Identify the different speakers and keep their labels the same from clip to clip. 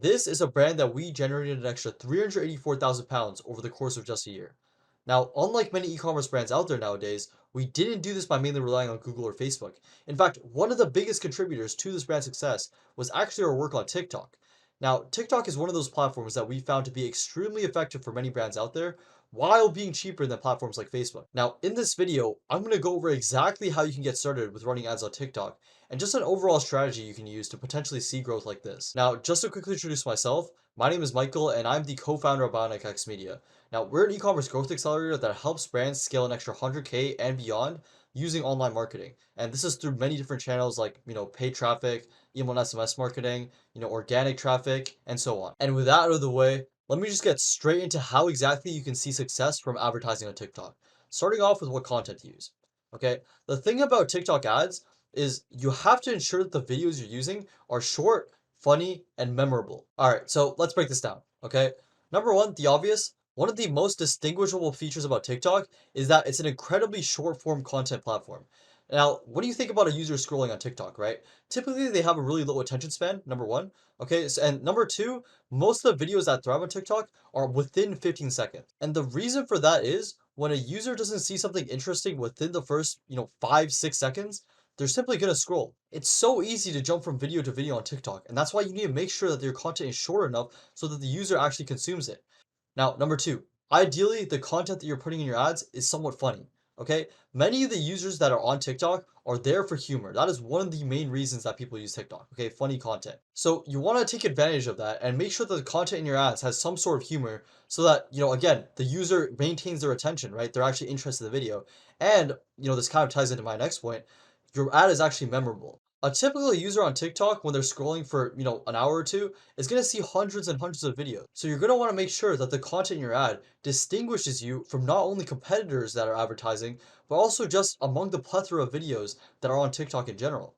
Speaker 1: This is a brand that we generated an extra 384,000 pounds over the course of just a year. Now, unlike many e-commerce brands out there nowadays, we didn't do this by mainly relying on Google or Facebook. In fact, one of the biggest contributors to this brand's success was actually our work on TikTok. Now, TikTok is one of those platforms that we found to be extremely effective for many brands out there, while being cheaper than platforms like Facebook. Now, in this video, I'm going to go over exactly how you can get started with running ads on TikTok and just an overall strategy you can use to potentially see growth like this. Now, just to quickly introduce myself, my name is Michael and I'm the co-founder of Bionic X Media. Now, we're an e-commerce growth accelerator that helps brands scale an extra 100K and beyond using online marketing. And this is through many different channels like, paid traffic, email and SMS marketing, organic traffic, and so on. And with that out of the way, let me just get straight into how exactly you can see success from advertising on TikTok. Starting off with what content to use. Okay, the thing about TikTok ads is you have to ensure that the videos you're using are short, funny, and memorable. All right, so let's break this down. Okay, number one, the obvious. One of the most distinguishable features about TikTok is that it's an incredibly short form content platform. Now, what do you think about a user scrolling on TikTok, right? Typically, they have a really low attention span, number one. Okay, and number two, most of the videos that thrive on TikTok are within 15 seconds. And the reason for that is when a user doesn't see something interesting within the first, 5, 6 seconds, they're simply gonna scroll. It's so easy to jump from video to video on TikTok, and that's why you need to make sure that your content is short enough so that the user actually consumes it. Now, number two, ideally, the content that you're putting in your ads is somewhat funny. Okay, many of the users that are on TikTok are there for humor. That is one of the main reasons that people use TikTok. Okay, funny content. So you want to take advantage of that and make sure that the content in your ads has some sort of humor so that, again, the user maintains their attention, right? They're actually interested in the video. And, this kind of ties into my next point. Your ad is actually memorable. A typical user on TikTok, when they're scrolling for, an hour or two, is going to see hundreds and hundreds of videos. So you're going to want to make sure that the content in your ad distinguishes you from not only competitors that are advertising, but also just among the plethora of videos that are on TikTok in general.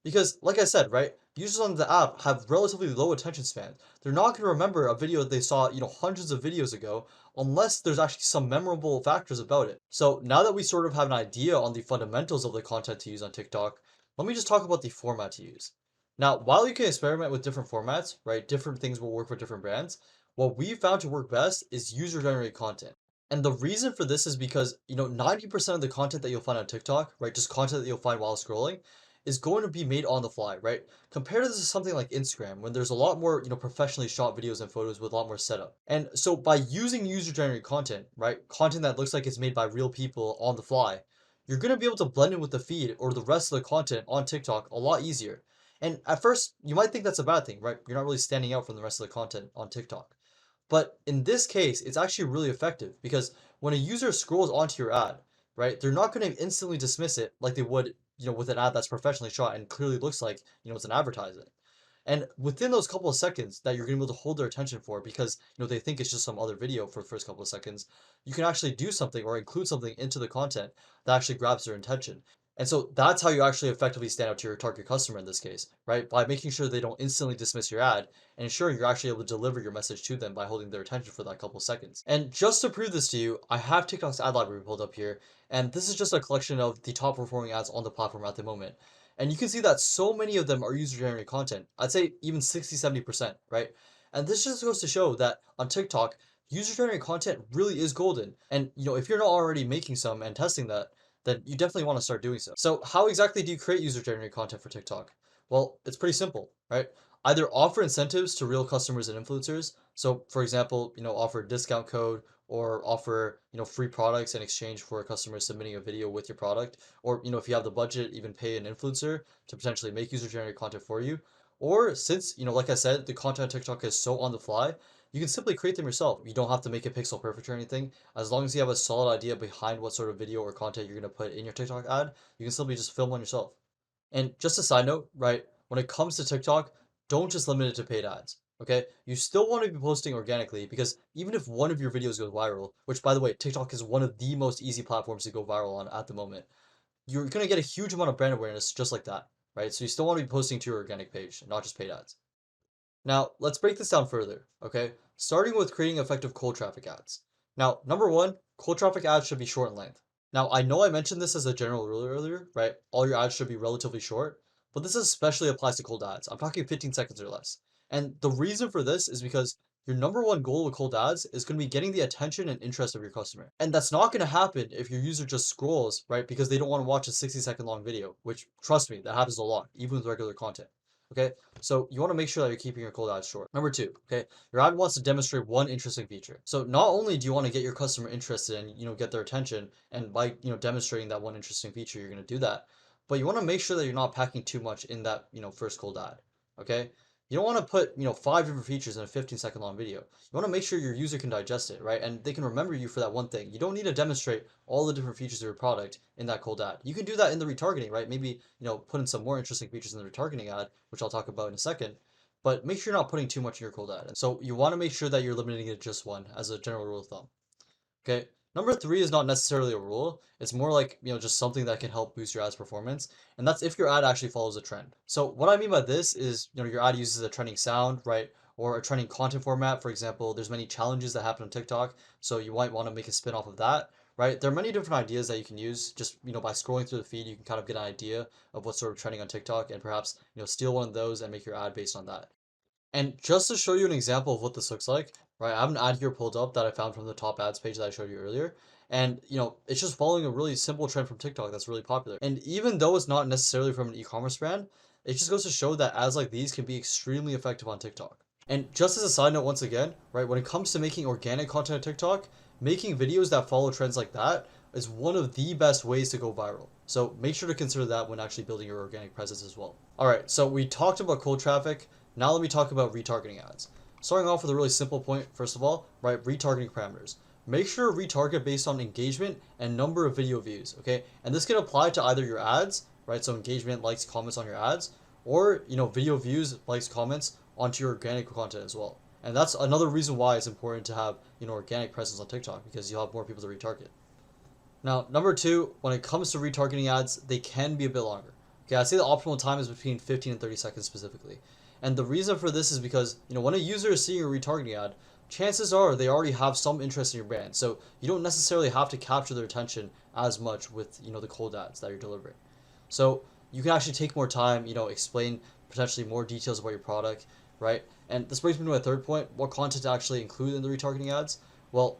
Speaker 1: Because, like I said, right, users on the app have relatively low attention spans. They're not going to remember a video that they saw, hundreds of videos ago, unless there's actually some memorable factors about it. So now that we sort of have an idea on the fundamentals of the content to use on TikTok, let me just talk about the format to use. Now, while you can experiment with different formats, right, different things will work for different brands, what we found to work best is user-generated content. And the reason for this is because, 90% of the content that you'll find on TikTok, right, just content that you'll find while scrolling, is going to be made on the fly, right? Compare this to something like Instagram, when there's a lot more, professionally shot videos and photos with a lot more setup. And so by using user-generated content, right, content that looks like it's made by real people on the fly, you're going to be able to blend in with the feed or the rest of the content on TikTok a lot easier. And at first, you might think that's a bad thing, right? You're not really standing out from the rest of the content on TikTok. But in this case, it's actually really effective because when a user scrolls onto your ad, right, they're not going to instantly dismiss it like they would, with an ad that's professionally shot and clearly looks like, it's an advertisement. And within those couple of seconds that you're going to be able to hold their attention for because, they think it's just some other video for the first couple of seconds, you can actually do something or include something into the content that actually grabs their attention. And so that's how you actually effectively stand out to your target customer in this case, right? By making sure they don't instantly dismiss your ad and ensuring you're actually able to deliver your message to them by holding their attention for that couple seconds. And just to prove this to you, I have TikTok's ad library pulled up here, and this is just a collection of the top performing ads on the platform at the moment. And you can see that so many of them are user-generated content. I'd say even 60, 70%, right? And this just goes to show that on TikTok, user-generated content really is golden. And, if you're not already making some and testing that, then you definitely want to start doing so. So how exactly do you create user-generated content for TikTok? Well, it's pretty simple, right? Either offer incentives to real customers and influencers. So for example, offer a discount code or offer, free products in exchange for a customer submitting a video with your product. Or, if you have the budget, even pay an influencer to potentially make user-generated content for you. Or since, like I said, the content on TikTok is so on the fly, you can simply create them yourself. You don't have to make it pixel perfect or anything. As long as you have a solid idea behind what sort of video or content you're going to put in your TikTok ad, you can simply just film one yourself. And just a side note, right? When it comes to TikTok, don't just limit it to paid ads. Okay, you still want to be posting organically because even if one of your videos goes viral, which by the way, TikTok is one of the most easy platforms to go viral on at the moment, you're going to get a huge amount of brand awareness just like that, right? So you still want to be posting to your organic page, not just paid ads. Now, let's break this down further, okay? Starting with creating effective cold traffic ads. Now, number one, cold traffic ads should be short in length. Now, I know I mentioned this as a general rule earlier, right? All your ads should be relatively short, but this especially applies to cold ads. I'm talking 15 seconds or less. And the reason for this is because your number one goal with cold ads is going to be getting the attention and interest of your customer. And that's not going to happen if your user just scrolls, right? Because they don't want to watch a 60-second long video, which trust me, that happens a lot, even with regular content. Okay, so you want to make sure that you're keeping your cold ads short. Number two, okay, your ad wants to demonstrate one interesting feature. So not only do you want to get your customer interested and get their attention, and by demonstrating that one interesting feature, you're going to do that, but you want to make sure that you're not packing too much in that first cold ad. Okay, you don't want to put five different features in a 15-second long video. You want to make sure your user can digest it, right? And they can remember you for that one thing. You don't need to demonstrate all the different features of your product in that cold ad. You can do that in the retargeting, right? Maybe put in some more interesting features in the retargeting ad, which I'll talk about in a second. But make sure you're not putting too much in your cold ad. So you want to make sure that you're limiting it to just one as a general rule of thumb. Okay. Number three is not necessarily a rule. It's more like, just something that can help boost your ad's performance. And that's if your ad actually follows a trend. So what I mean by this is, your ad uses a trending sound, right? Or a trending content format. For example, there's many challenges that happen on TikTok. So you might want to make a spin off of that, right? There are many different ideas that you can use. Just, by scrolling through the feed, you can kind of get an idea of what's sort of trending on TikTok and perhaps, steal one of those and make your ad based on that. And just to show you an example of what this looks like, right? I have an ad here pulled up that I found from the top ads page that I showed you earlier. And, it's just following a really simple trend from TikTok that's really popular. And even though it's not necessarily from an e-commerce brand, it just goes to show that ads like these can be extremely effective on TikTok. And just as a side note, once again, right, when it comes to making organic content on TikTok, making videos that follow trends like that is one of the best ways to go viral. So make sure to consider that when actually building your organic presence as well. All right, so we talked about cold traffic. Now let me talk about retargeting ads. Starting off with a really simple point, first of all, right, retargeting parameters. Make sure to retarget based on engagement and number of video views, okay? And this can apply to either your ads, right? So engagement, likes, comments on your ads, or, video views, likes, comments onto your organic content as well. And that's another reason why it's important to have, organic presence on TikTok, because you'll have more people to retarget. Now, number two, when it comes to retargeting ads, they can be a bit longer. Okay, I'd say the optimal time is between 15 and 30 seconds specifically. And the reason for this is because, when a user is seeing a retargeting ad, chances are they already have some interest in your brand. So you don't necessarily have to capture their attention as much with, the cold ads that you're delivering. So you can actually take more time, explain potentially more details about your product, right? And this brings me to my third point, what content to actually include in the retargeting ads? Well,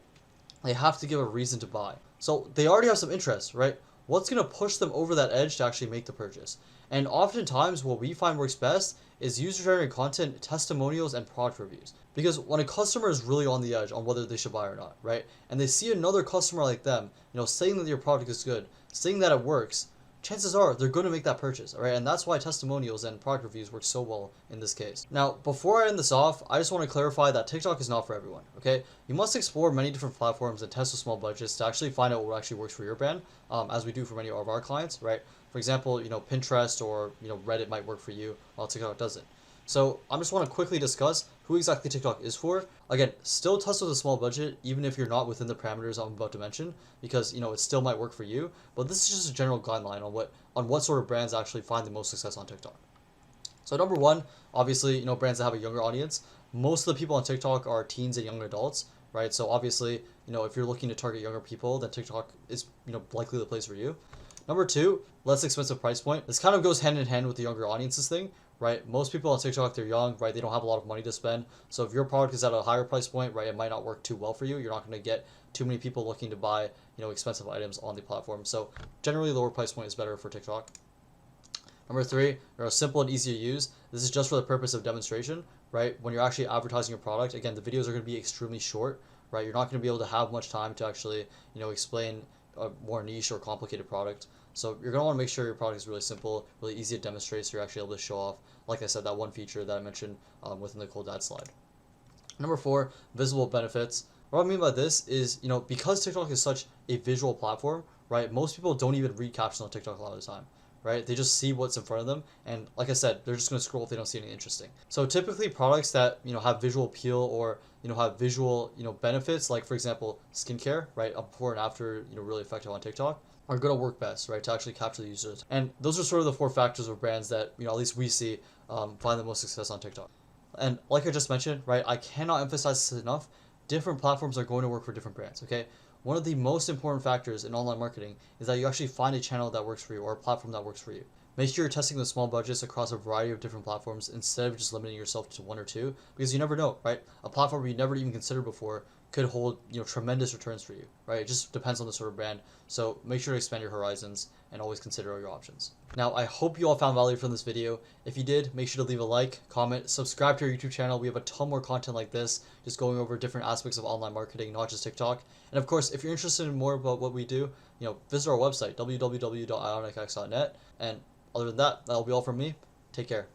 Speaker 1: they have to give a reason to buy. So they already have some interest, right? What's going to push them over that edge to actually make the purchase? And oftentimes what we find works best is user-generated content, testimonials, and product reviews. Because when a customer is really on the edge on whether they should buy or not, right? And they see another customer like them, saying that your product is good, saying that it works, chances are they're going to make that purchase, all right? And that's why testimonials and product reviews work so well in this case. Now, before I end this off, I just want to clarify that TikTok is not for everyone, okay? You must explore many different platforms and test with small budgets to actually find out what actually works for your brand, as we do for many of our clients, right? For example, Pinterest or, Reddit might work for you, while TikTok doesn't. So I just want to quickly discuss who exactly TikTok is for. Again, still test with a small budget, even if you're not within the parameters I'm about to mention, because it still might work for you. But this is just a general guideline on what sort of brands actually find the most success on TikTok. So number one, obviously, brands that have a younger audience. Most of the people on TikTok are teens and young adults, right? So obviously, if you're looking to target younger people, then TikTok is likely the place for you. Number two, less expensive price point. This kind of goes hand in hand with the younger audiences thing, right? Most people on TikTok, they're young, right? They don't have a lot of money to spend. So if your product is at a higher price point, right, it might not work too well for you. You're not going to get too many people looking to buy, expensive items on the platform. So generally, lower price point is better for TikTok. Number three, they're simple and easy to use. This is just for the purpose of demonstration, right? When you're actually advertising your product, again, the videos are going to be extremely short, right? You're not going to be able to have much time to actually, explain a more niche or complicated product. So you're going to want to make sure your product is really simple, really easy to demonstrate, so you're actually able to show off, like I said, that one feature that I mentioned within the cold ad slide. Number four, visible benefits. What I mean by this is, because TikTok is such a visual platform, right, most people don't even read captions on TikTok a lot of the time, right? They just see what's in front of them, and like I said, they're just going to scroll if they don't see anything interesting. So typically products that, have visual appeal or, have visual, benefits, like for example, skincare, right, before and after, really effective on TikTok, are going to work best, right, to actually capture the users. And those are sort of the four factors of brands that, at least we see find the most success on TikTok. And like I just mentioned, right, I cannot emphasize this enough, different platforms are going to work for different brands, okay? One of the most important factors in online marketing is that you actually find a channel that works for you or a platform that works for you. Make sure you're testing the small budgets across a variety of different platforms instead of just limiting yourself to one or two, because you never know, right? A platform you never even considered before could hold, tremendous returns for you, right? It just depends on the sort of brand. So make sure to expand your horizons and always consider all your options. Now, I hope you all found value from this video. If you did, make sure to leave a like, comment, subscribe to our YouTube channel. We have a ton more content like this, just going over different aspects of online marketing, not just TikTok. And of course, if you're interested in more about what we do, visit our website, www.ionicx.net. And other than that, that'll be all from me. Take care.